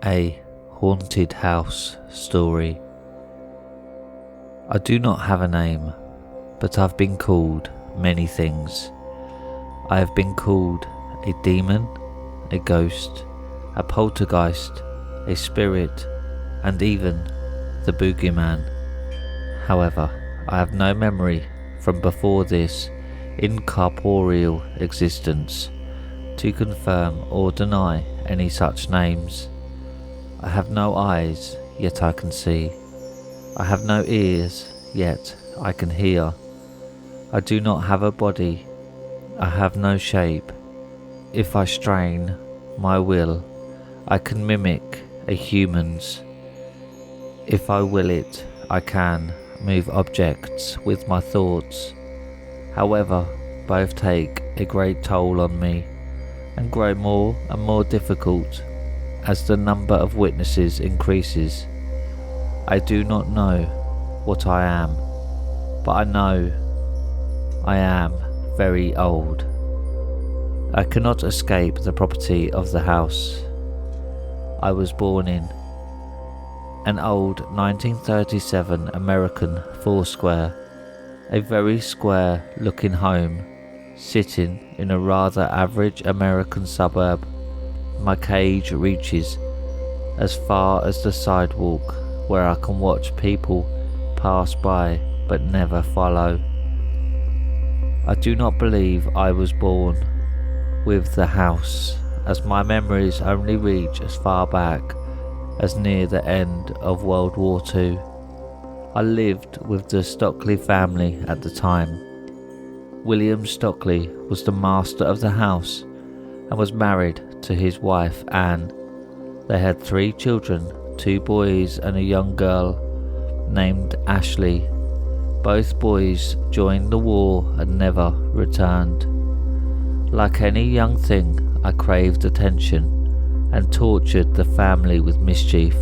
A haunted house story. I do not have a name, but I've been called many things. I have been called a demon, a ghost, a poltergeist, a spirit, and even the boogeyman. However, I have no memory from before this incorporeal existence to confirm or deny any such names. I have no eyes, yet I can see. I have no ears, yet I can hear. I do not have a body. I have no shape. If I strain my will, I can mimic a human's. If I will it, I can move objects with my thoughts. However, both take a great toll on me and grow more and more difficult as the number of witnesses increases. I do not know what I am, but I know I am very old. I cannot escape the property of the house I was born in, an old 1937 American four-square, a very square-looking home sitting in a rather average American suburb. My cage reaches as far as the sidewalk, where I can watch people pass by but never follow. I do not believe I was born with the house, as my memories only reach as far back as near the end of World War II. I lived with the Stockley family at the time. William Stockley was the master of the house and was married to his wife Anne. They had 3 children, 2 boys and a young girl named Ashley. Both boys joined the war and never returned. Like any young thing, I craved attention and tortured the family with mischief.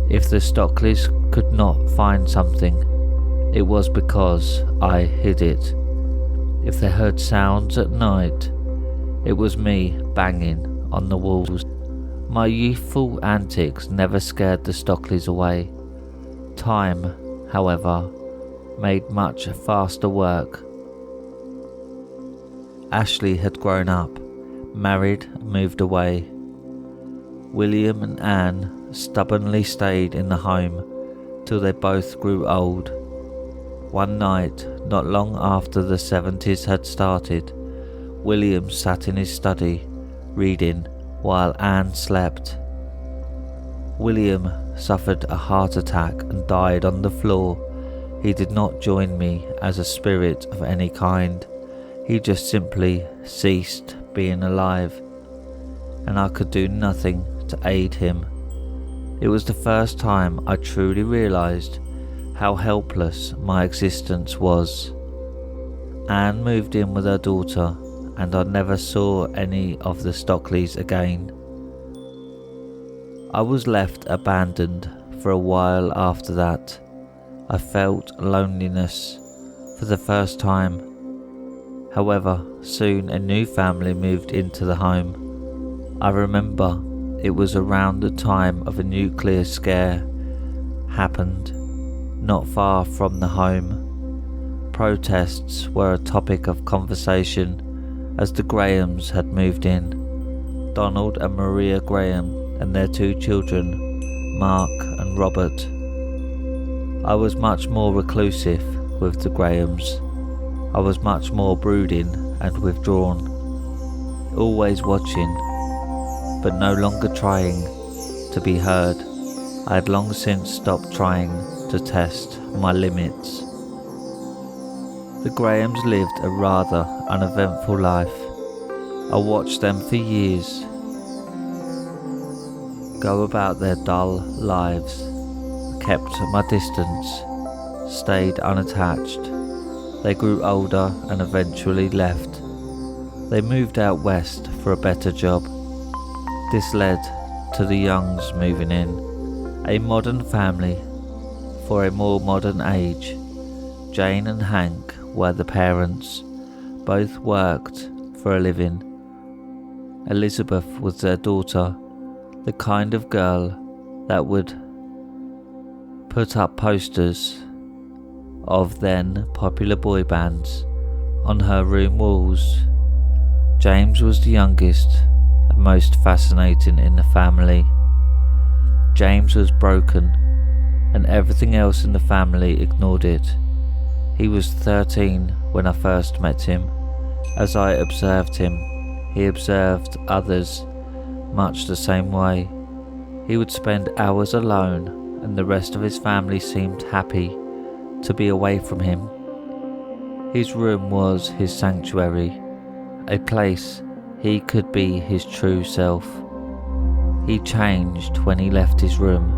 If the Stockleys could not find something, it was because I hid it. If they heard sounds at night, it was me banging on the walls. My youthful antics never scared the Stockleys away. Time, however, made much faster work. Ashley had grown up, married and moved away. William and Anne stubbornly stayed in the home till they both grew old. One night, not long after the 70s had started, William sat in his study, reading, while Anne slept. William suffered a heart attack and died on the floor. He did not join me as a spirit of any kind. He just simply ceased being alive, and I could do nothing to aid him. It was the first time I truly realized how helpless my existence was. Anne moved in with her daughter, and I never saw any of the Stockleys again. I was left abandoned for a while after that. I felt loneliness for the first time. However, soon a new family moved into the home. I remember it was around the time of a nuclear scare happened not far from the home. Protests were a topic of conversation as the Grahams had moved in. Donald and Maria Graham and their 2 children, Mark and Robert. I was much more reclusive with the Grahams. I was much more brooding and withdrawn, always watching, but no longer trying to be heard. I had long since stopped trying to test my limits. The Grahams lived a rather uneventful life. I watched them for years go about their dull lives, kept my distance, stayed unattached. They grew older and eventually left. They moved out west for a better job. This led to the Youngs moving in, a modern family for a more modern age. Jane and Hank were the parents. Both worked for a living. Elizabeth was their daughter. The kind of girl that would put up posters of then popular boy bands on her room walls. James was the youngest and most fascinating in the family. James was broken, and everything else in the family ignored it. He was 13 when I first met him. As I observed him, he observed others much the same way. He would spend hours alone, and the rest of his family seemed happy to be away from him. His room was his sanctuary, a place he could be his true self. He changed when he left his room.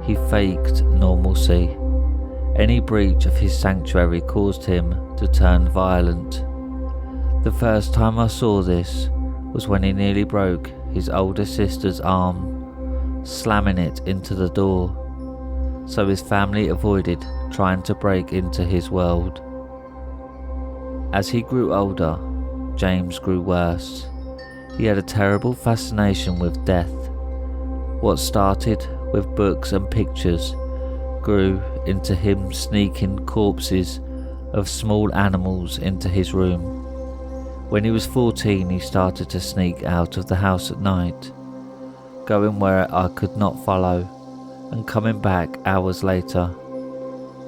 He faked normalcy. Any breach of his sanctuary caused him to turn violent. The first time I saw this was when he nearly broke his older sister's arm, slamming it into the door, so his family avoided trying to break into his world. As he grew older, James grew worse. He had a terrible fascination with death. What started with books and pictures grew into him sneaking corpses of small animals into his room. When he was 14, he started to sneak out of the house at night, going where I could not follow and coming back hours later.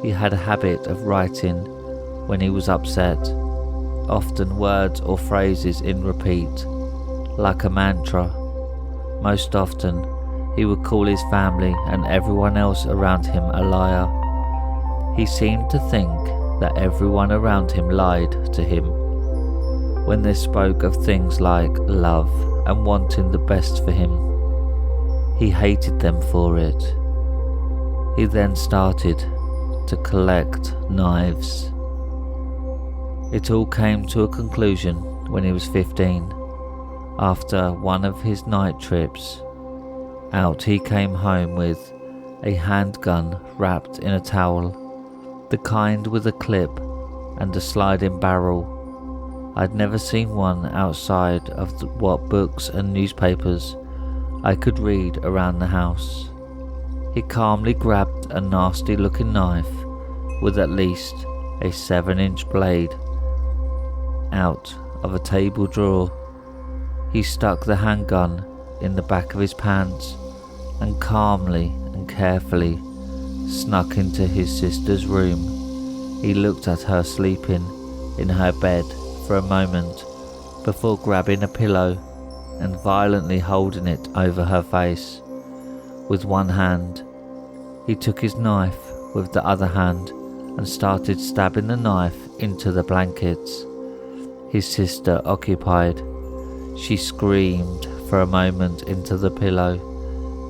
He had a habit of writing when he was upset, often words or phrases in repeat, like a mantra. Most often, he would call his family and everyone else around him a liar. He seemed to think that everyone around him lied to him. When they spoke of things like love and wanting the best for him, he hated them for it. He then started to collect knives. It all came to a conclusion when he was 15. After one of his night trips out, he came home with a handgun wrapped in a towel, the kind with a clip and a sliding barrel. I'd never seen one outside of what books and newspapers I could read around the house. He calmly grabbed a nasty looking knife with at least a 7-inch blade out of a table drawer. He stuck the handgun in the back of his pants and calmly and carefully snuck into his sister's room. He looked at her sleeping in her bed for a moment before grabbing a pillow and violently holding it over her face. With one hand, he took his knife with the other hand and started stabbing the knife into the blankets. His sister occupied. She screamed for a moment into the pillow,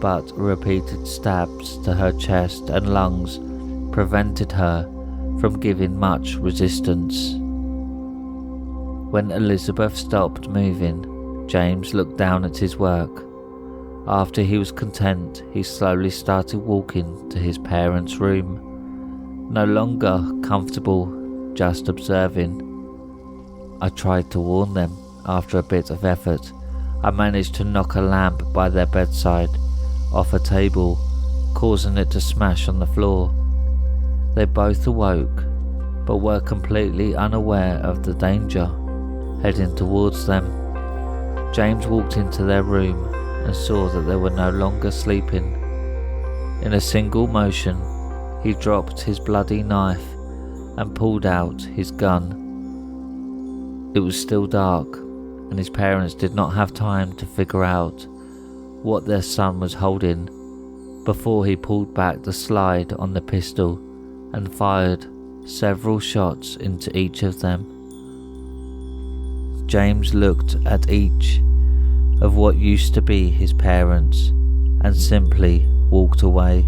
but repeated stabs to her chest and lungs prevented her from giving much resistance. When Elizabeth stopped moving, James looked down at his work. After he was content, he slowly started walking to his parents' room, no longer comfortable just observing. I tried to warn them. After a bit of effort, I managed to knock a lamp by their bedside off a table, causing it to smash on the floor. They both awoke, but were completely unaware of the danger heading towards them. James walked into their room and saw that they were no longer sleeping. In a single motion, he dropped his bloody knife and pulled out his gun. It was still dark, and his parents did not have time to figure out what their son was holding before he pulled back the slide on the pistol and fired several shots into each of them. James looked at each of what used to be his parents and simply walked away.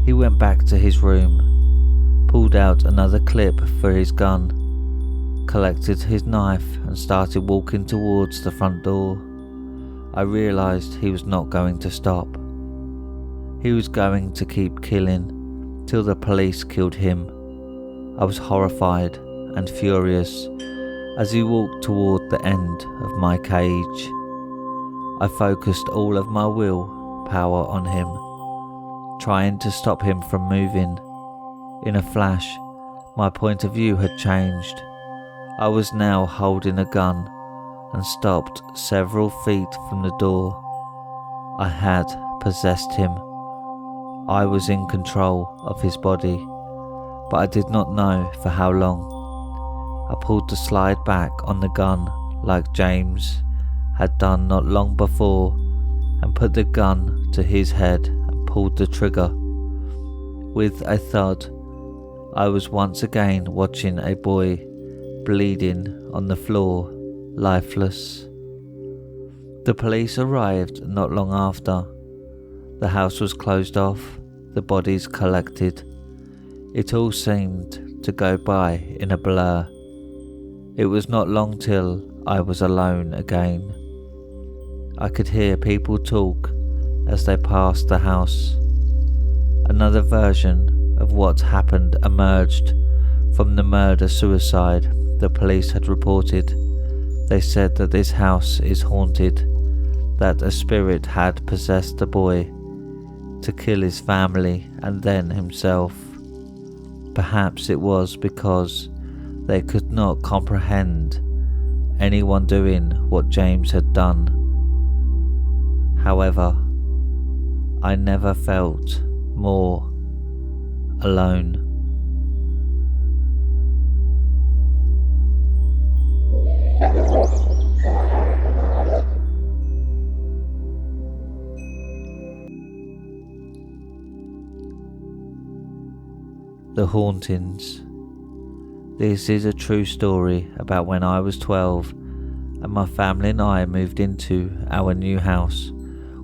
He went back to his room, pulled out another clip for his gun, collected his knife and started walking towards the front door. I realized he was not going to stop. He was going to keep killing till the police killed him. I was horrified and furious as he walked toward the end of my cage. I focused all of my willpower on him, trying to stop him from moving. In a flash, my point of view had changed. I was now holding a gun and stopped several feet from the door. I had possessed him. I was in control of his body, but I did not know for how long. I pulled the slide back on the gun like James had done not long before and put the gun to his head and pulled the trigger. With a thud, I was once again watching a boy bleeding on the floor, lifeless. The police arrived not long after. The house was closed off, the bodies collected. It all seemed to go by in a blur. It was not long till I was alone again. I could hear people talk as they passed the house. Another version of what happened emerged from the murder-suicide the police had reported. They said that this house is haunted, that a spirit had possessed the boy to kill his family and then himself. Perhaps it was because they could not comprehend anyone doing what James had done. However, I never felt more alone. The hauntings. This is a true story about when I was 12 and my family and I moved into our new house.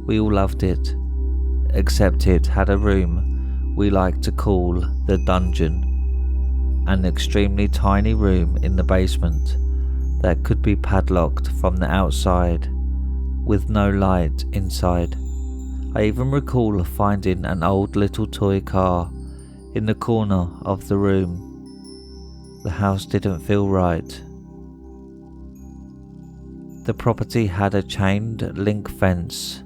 We all loved it, except it had a room we like to call the dungeon, an extremely tiny room in the basement that could be padlocked from the outside with no light inside. I even recall finding an old little toy car in the corner of the room. The house didn't feel right. The property had a chained link fence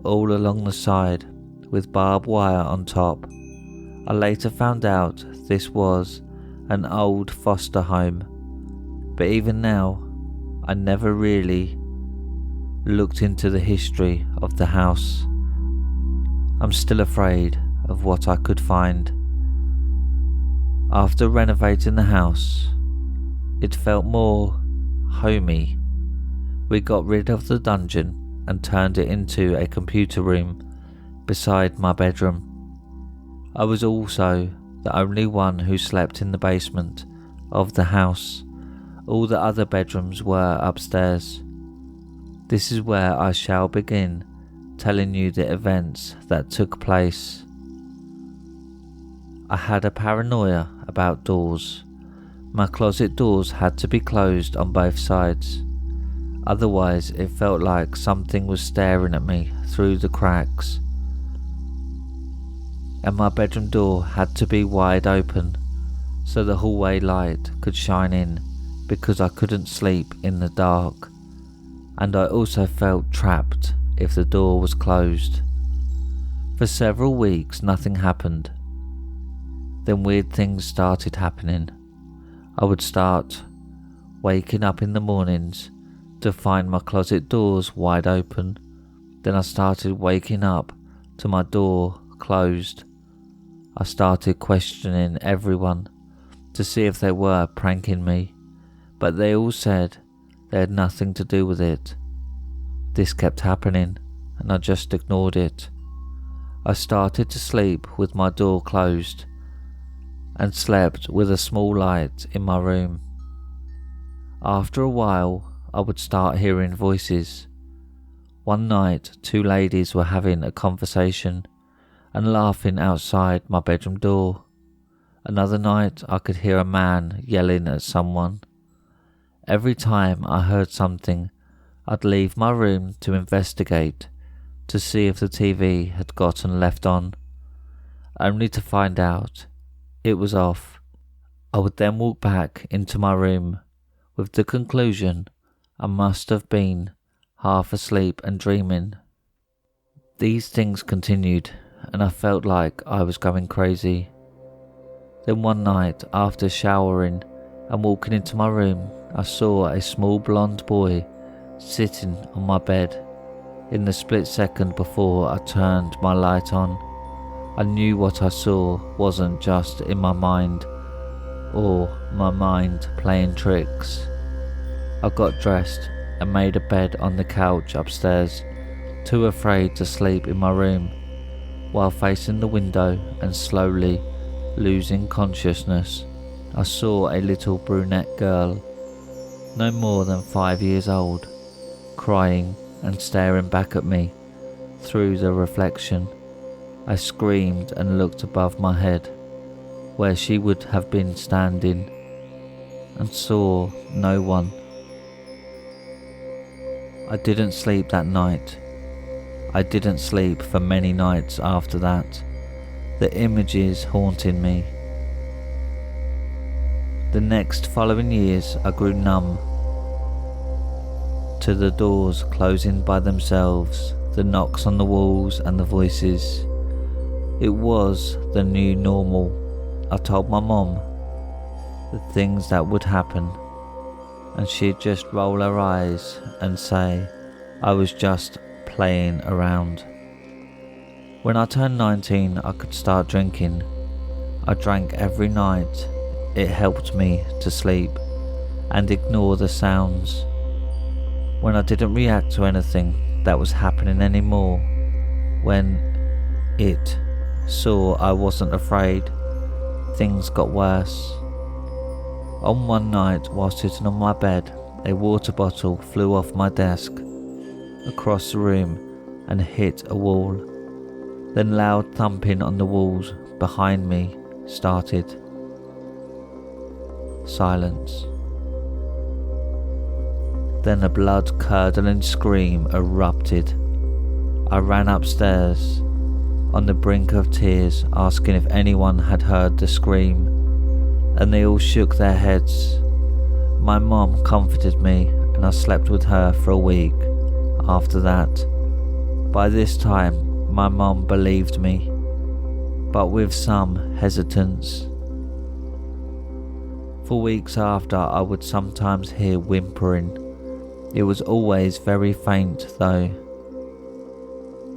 all along the side with barbed wire on top. I later found out this was an old foster home, but even now I never really looked into the history of the house. I'm still afraid of what I could find. After renovating the house, it felt more homey. We got rid of the dungeon and turned it into a computer room beside my bedroom. I was also the only one who slept in the basement of the house. All the other bedrooms were upstairs. This is where I shall begin telling you the events that took place. I had a paranoia about doors. My closet doors had to be closed on both sides. Otherwise, it felt like something was staring at me through the cracks. And my bedroom door had to be wide open so the hallway light could shine in, because I couldn't sleep in the dark. And I also felt trapped if the door was closed. For several weeks, nothing happened. Then weird things started happening. I would start waking up in the mornings to find my closet doors wide open. Then I started waking up to my door closed. I started questioning everyone to see if they were pranking me, but they all said they had nothing to do with it. This kept happening and I just ignored it. I started to sleep with my door closed and slept with a small light in my room. After a while, I would start hearing voices. One night, two ladies were having a conversation and laughing outside my bedroom door. Another night, I could hear a man yelling at someone. Every time I heard something, I'd leave my room to investigate to see if the TV had gotten left on, only to find out it was off. I would then walk back into my room with the conclusion I must have been half asleep and dreaming. These things continued, and I felt like I was going crazy. Then one night, after showering and walking into my room, I saw a small blonde boy sitting on my bed. In the split second before I turned my light on, I knew what I saw wasn't just in my mind or my mind playing tricks. I got dressed and made a bed on the couch upstairs, too afraid to sleep in my room, while facing the window and slowly losing consciousness. I saw a little brunette girl, no more than 5 years old, crying and staring back at me through the reflection. I screamed and looked above my head, where she would have been standing, and saw no one. I didn't sleep that night. I didn't sleep for many nights after that, the images haunting me. The next following years I grew numb to the doors closing by themselves, the knocks on the walls and the voices. It was the new normal. I told my mom the things that would happen, and she'd just roll her eyes and say I was just playing around. When I turned 19, I could start drinking. I drank every night. It helped me to sleep and ignore the sounds. When I didn't react to anything that was happening anymore, when it saw I wasn't afraid, things got worse. On one night, while sitting on my bed, a water bottle flew off my desk across the room and hit a wall. Then loud thumping on the walls behind me started. Silence. Then a blood-curdling scream erupted. I ran upstairs, on the brink of tears, asking if anyone had heard the scream, and they all shook their heads. My mom comforted me, and I slept with her for a week after that. By this time, my mom believed me, but with some hesitance. For weeks after, I would sometimes hear whimpering. It was always very faint though.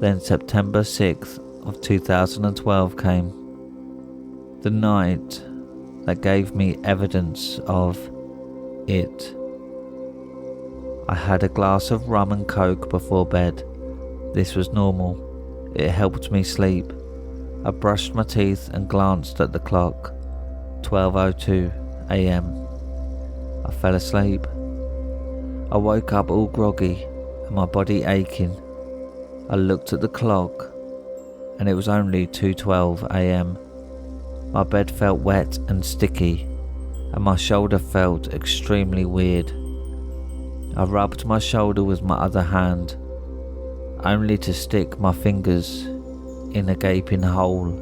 Then September 6th of 2012 came, the night that gave me evidence of it. I had a glass of rum and coke before bed. This was normal. It helped me sleep. I brushed my teeth and glanced at the clock. 12:02 a.m. I fell asleep. I woke up all groggy and my body aching. I looked at the clock and it was only 2:12 a.m. My bed felt wet and sticky and my shoulder felt extremely weird. I rubbed my shoulder with my other hand, only to stick my fingers in a gaping hole.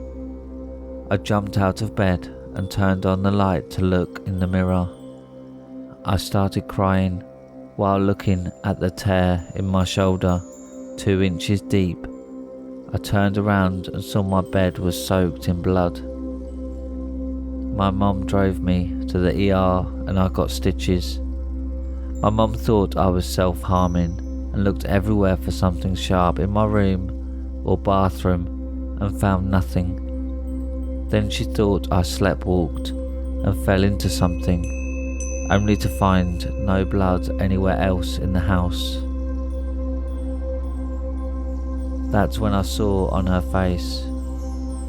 I jumped out of bed and turned on the light to look in the mirror. I started crying while looking at the tear in my shoulder, 2 inches deep. I turned around and saw my bed was soaked in blood. My mum drove me to the ER and I got stitches. My mum thought I was self-harming and looked everywhere for something sharp in my room or bathroom and found nothing. Then she thought I sleepwalked and fell into something, only to find no blood anywhere else in the house. That's when I saw on her face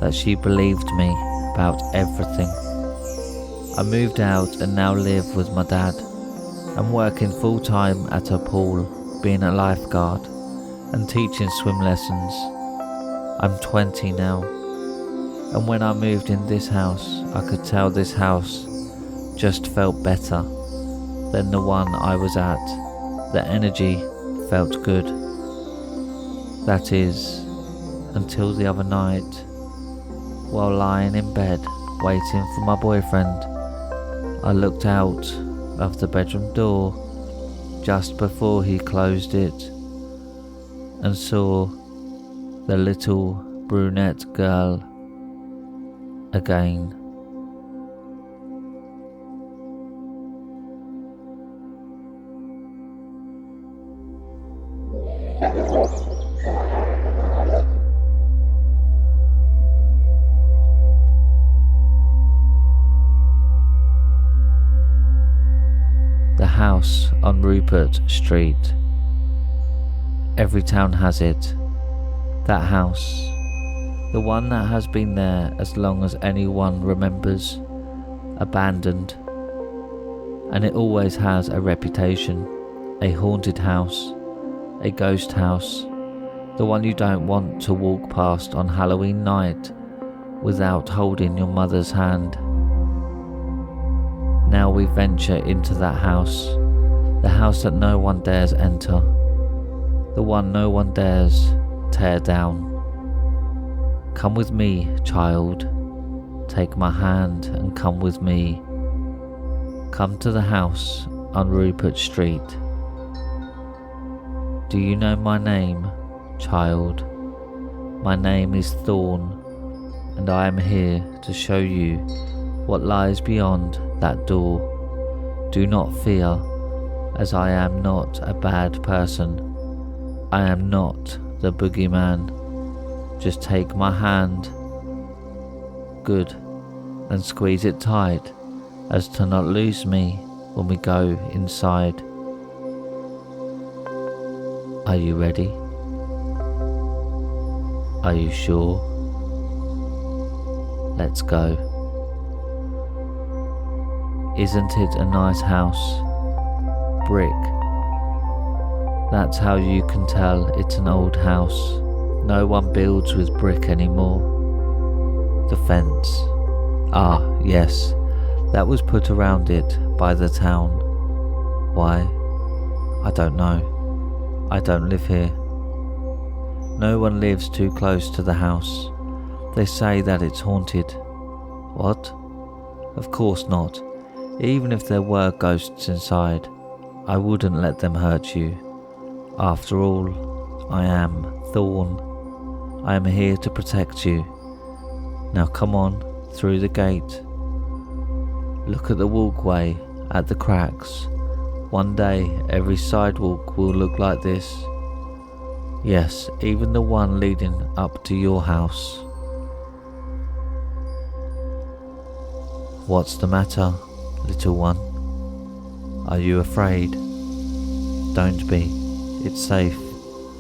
that she believed me about everything. I moved out and now live with my dad. I'm working full-time at a pool, being a lifeguard and teaching swim lessons. I'm 20 now, and when I moved in this house, I could tell this house just felt better than the one I was at. The energy felt good. That is, until the other night, while lying in bed waiting for my boyfriend, I looked out of the bedroom door just before he closed it and saw the little brunette girl again. The house on Rupert Street. Every town has it. That house, the one that has been there as long as anyone remembers, abandoned. And it always has a reputation, a haunted house, a ghost house, the one you don't want to walk past on Halloween night without holding your mother's hand. Now we venture into that house, the house that no one dares enter, the one no one dares tear down. Come with me, child. Take my hand and come with me. Come to the house on Rupert Street. Do you know my name, child? My name is Thorn, and I am here to show you what lies beyond that door. Do not fear, as I am not a bad person. I am not the boogeyman. Just take my hand. Good, and squeeze it tight as to not lose me when we go inside. Are you ready? Are you sure? Let's go. Isn't it a nice house? Brick. That's how you can tell it's an old house. No one builds with brick anymore. The fence. Ah, yes, that was put around it by the town. Why? I don't know. I don't live here. No one lives too close to the house. They say that it's haunted. What? Of course not. Even if there were ghosts inside, I wouldn't let them hurt you. After all, I am Thorn. I am here to protect you. Now come on, through the gate. Look at the walkway, at the cracks. One day, every sidewalk will look like this. Yes, even the one leading up to your house. What's the matter, little one? Are you afraid? Don't be. It's safe.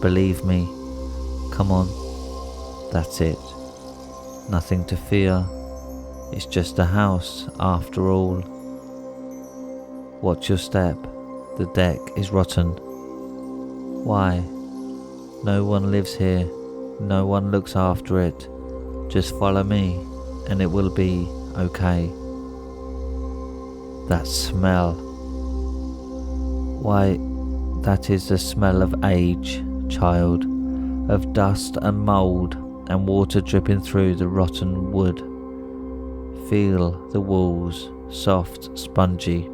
Believe me. Come on. That's it. Nothing to fear. It's just a house after all. Watch your step. The deck is rotten. Why? No one lives here. No one looks after it. Just follow me and it will be okay. That smell. Why, that is the smell of age, child, of dust and mould and water dripping through the rotten wood. Feel the walls, soft, spongy.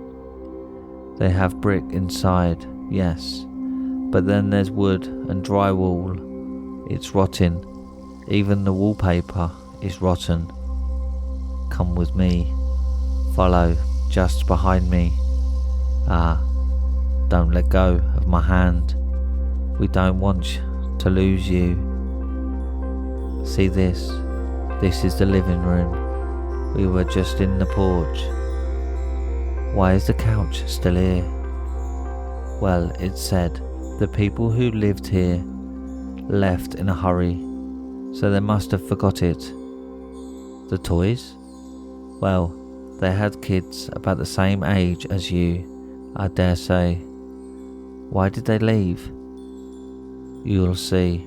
They have brick inside, yes, but then there's wood and drywall. It's rotting. Even the wallpaper is rotten. Come with me. Follow, just behind me. Ah, don't let go of my hand. We don't want to lose you. See this? This is the living room. We were just in the porch. Why is the couch still here? Well, it's said the people who lived here left in a hurry, so they must have forgot it. The toys? Well, they had kids about the same age as you, I dare say. Why did they leave? You'll see.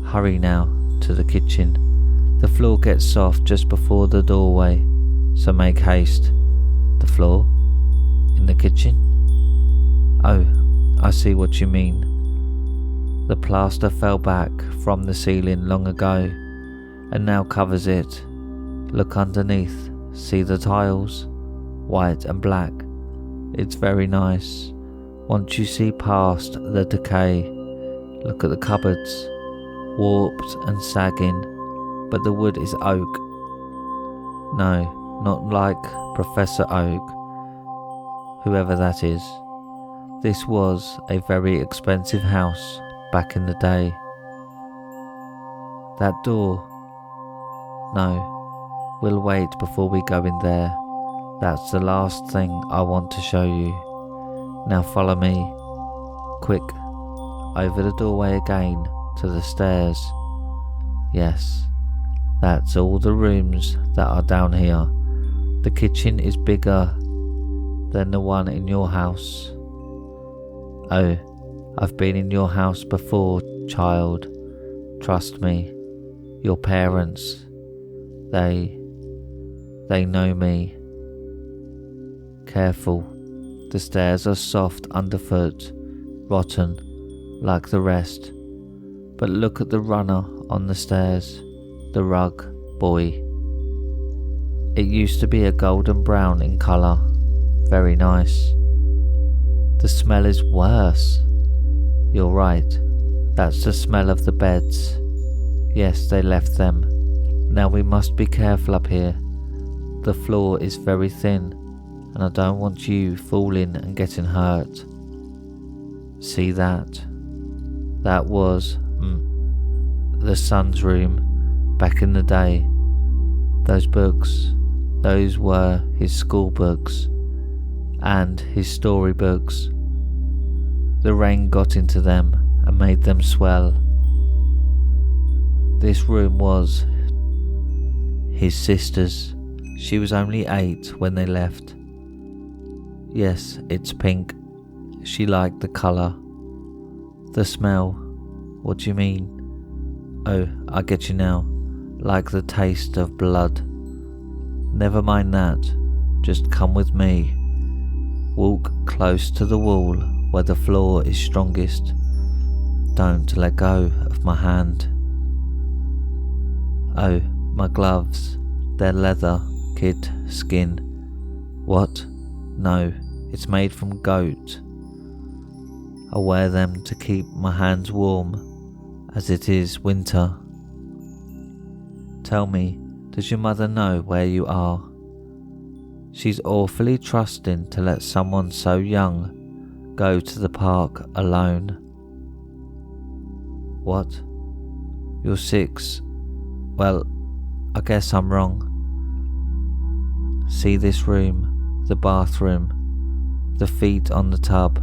Hurry now to the kitchen. The floor gets soft just before the doorway, so make haste. The floor? In the kitchen? Oh, I see what you mean. The plaster fell back from the ceiling long ago and now covers it. Look underneath, see the tiles? White and black. It's very nice. Once you see past the decay, Look at the cupboards, warped and sagging, but the wood is oak. No, not like Professor Oak, whoever that is. This was a very expensive house back in the day. That door. No, we'll wait before we go in there. That's the last thing I want to show you. Now follow me. Quick, over the doorway again to the stairs. Yes, that's all the rooms that are down here. The kitchen is bigger than the one in your house. Oh, I've been in your house before, child. Trust me. Your parents, they know me. Careful, the stairs are soft underfoot, rotten, like the rest. But look at the runner on the stairs, the rug, boy. It used to be a golden brown in colour, very nice. The smell is worse. You're right, that's the smell of the beds. Yes, they left them. Now we must be careful up here. The floor is very thin, and I don't want you falling and getting hurt. See that? That was the son's room back in the day. Those books, those were his school books and his story books. The rain got into them and made them swell. This room was his sister's. She was only 8 when they left. Yes, it's pink. She liked the colour. The smell. What do you mean? Oh, I get you now. Like the taste of blood. Never mind that. Just come with me. Walk close to the wall where the floor is strongest. Don't let go of my hand. Oh, my gloves. They're leather, kid, skin. What? No, it's made from goat. I wear them to keep my hands warm, as it is winter. Tell me, does your mother know where you are? She's awfully trusting to let someone so young go to the park alone. What? You're 6. Well, I guess I'm wrong. See this room, the bathroom, the feet on the tub.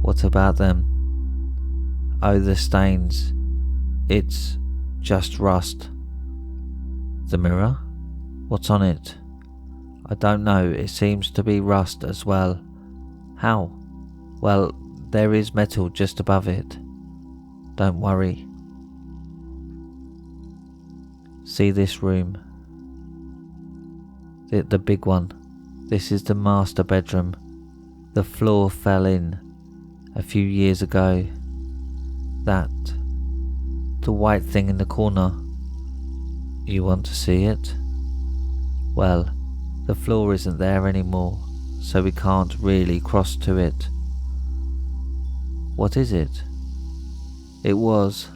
What about them? Oh, the stains. It's just rust. The mirror? What's on it? I don't know, it seems to be rust as well. How? Well, there is metal just above it. Don't worry. See this room? The big one. This is the master bedroom. The floor fell in a few years ago. That. The white thing in the corner. You want to see it? Well, the floor isn't there anymore, so we can't really cross to it. What is it? It was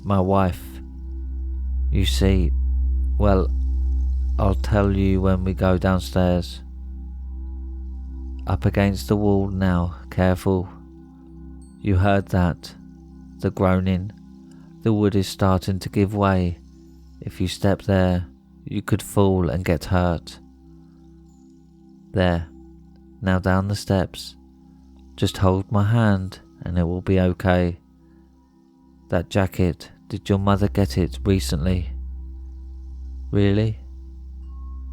my wife. You see, well, I'll tell you when we go downstairs. Up against the wall now, careful. You heard that, the groaning. The wood is starting to give way. If you step there, you could fall and get hurt. There, now down the steps. Just hold my hand and it will be okay. That jacket, did your mother get it recently? Really?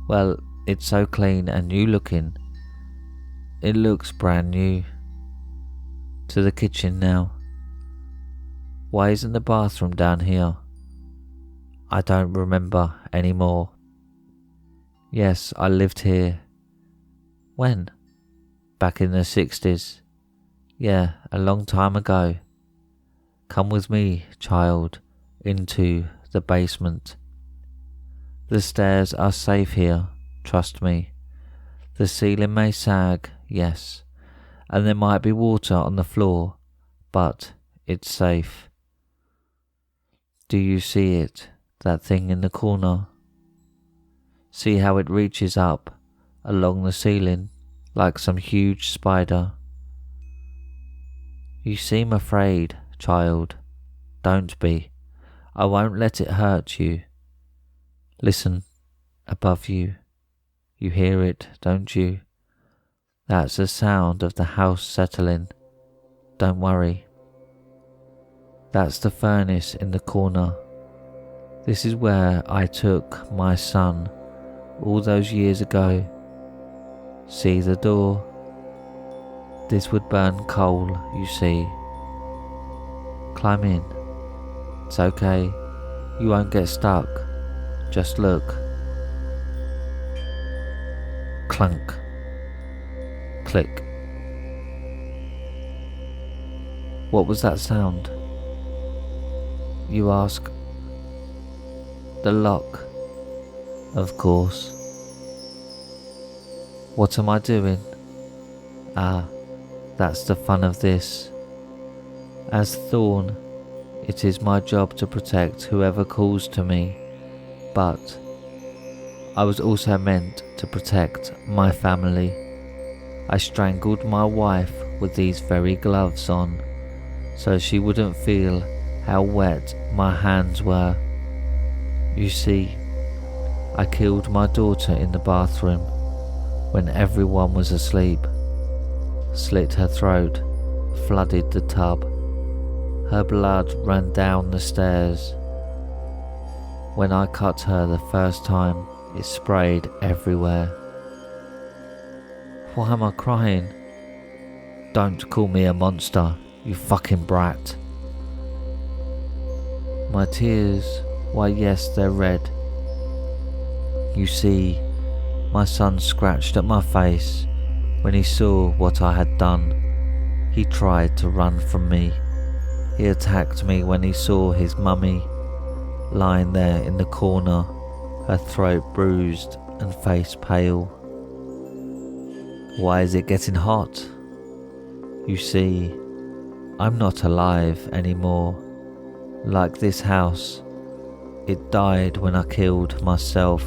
Well, it's so clean and new looking. It looks brand new. To the kitchen now. Why isn't the bathroom down here? I don't remember anymore. Yes, I lived here. When? Back in the 60s. Yeah, a long time ago. Come with me, child, into the basement. The stairs are safe here, trust me. The ceiling may sag, yes, and there might be water on the floor, but it's safe. Do you see it, that thing in the corner? See how it reaches up along the ceiling like some huge spider? You seem afraid, child. Don't be. I won't let it hurt you. Listen, above you. You hear it, don't you? That's the sound of the house settling. Don't worry. That's the furnace in the corner. This is where I took my son all those years ago. See the door? This would burn coal, you see. Climb in. It's okay. You won't get stuck. Just look. Clunk. Click. What was that sound? You ask. The lock. Of course. What am I doing? Ah, that's the fun of this. As Thorn, it is my job to protect whoever calls to me, but I was also meant to protect my family. I strangled my wife with these very gloves on, so she wouldn't feel how wet my hands were. You see, I killed my daughter in the bathroom when everyone was asleep, slit her throat, flooded the tub. Her blood ran down the stairs. When I cut her the first time, it sprayed everywhere. Why am I crying? Don't call me a monster, you fucking brat. My tears, why yes, they're red. You see, my son scratched at my face when he saw what I had done. He tried to run from me. He attacked me when he saw his mummy lying there in the corner, her throat bruised and face pale. Why is it getting hot? You see, I'm not alive anymore. Like this house, it died when I killed myself.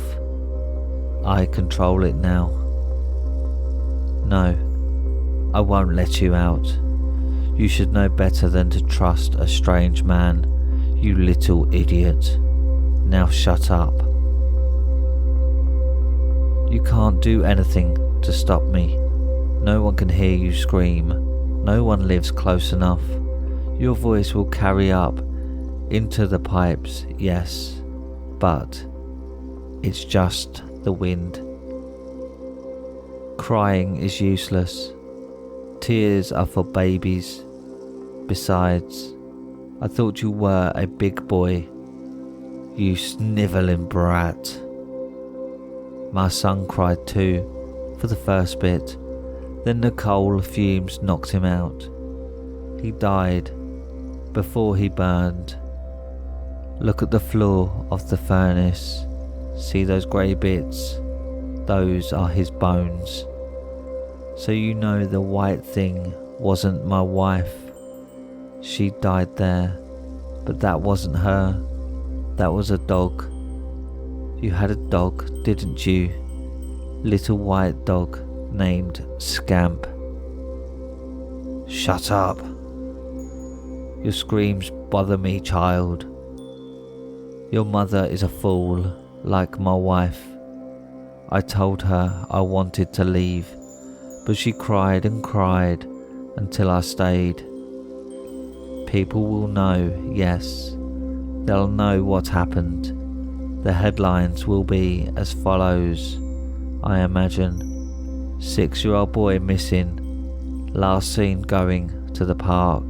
I control it now. No, I won't let you out. You should know better than to trust a strange man, you little idiot. Now shut up. You can't do anything to stop me. No one can hear you scream. No one lives close enough. Your voice will carry up into the pipes, yes, but it's just the wind. Crying is useless. Tears are for babies. Besides, I thought you were a big boy. You snivelling brat. My son cried too, for the first bit. Then the coal fumes knocked him out. He died before he burned. Look at the floor of the furnace. See those grey bits? Those are his bones. So you know the white thing wasn't my wife. She died there, but that wasn't her. That was a dog. You had a dog, didn't you? Little white dog named Scamp. Shut up. Your screams bother me, child. Your mother is a fool, like my wife. I told her I wanted to leave, but she cried and cried until I stayed. People will know, yes. They'll know what happened. The headlines will be as follows, I imagine. 6-year-old boy missing, last seen going to the park.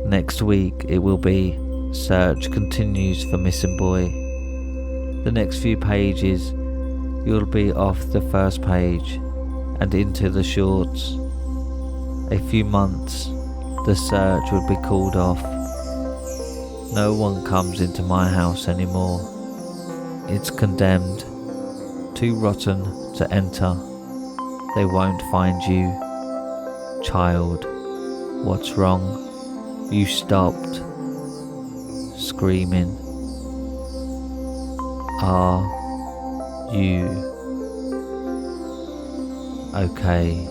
Next week it will be search continues for missing boy. The next few pages you'll be off the first page and into the shorts. A few months the search would be called off. No one comes into my house anymore. It's condemned, too rotten to enter. They won't find you, child. What's wrong? You stopped screaming. Are you okay?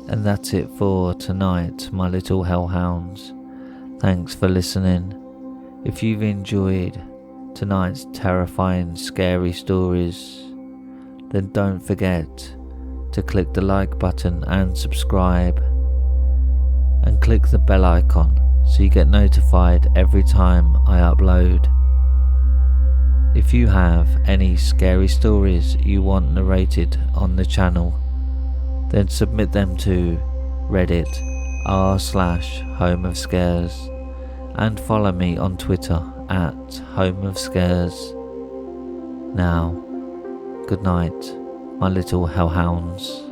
And that's it for tonight, my little hellhounds. Thanks for listening. If you've enjoyed tonight's terrifying, scary stories, then don't forget to click the like button and subscribe, and click the bell icon so you get notified every time I upload. If you have any scary stories you want narrated on the channel, then submit them to Reddit r/homeofscares, and follow me on Twitter at homeofscares. Now, good night, my little hellhounds.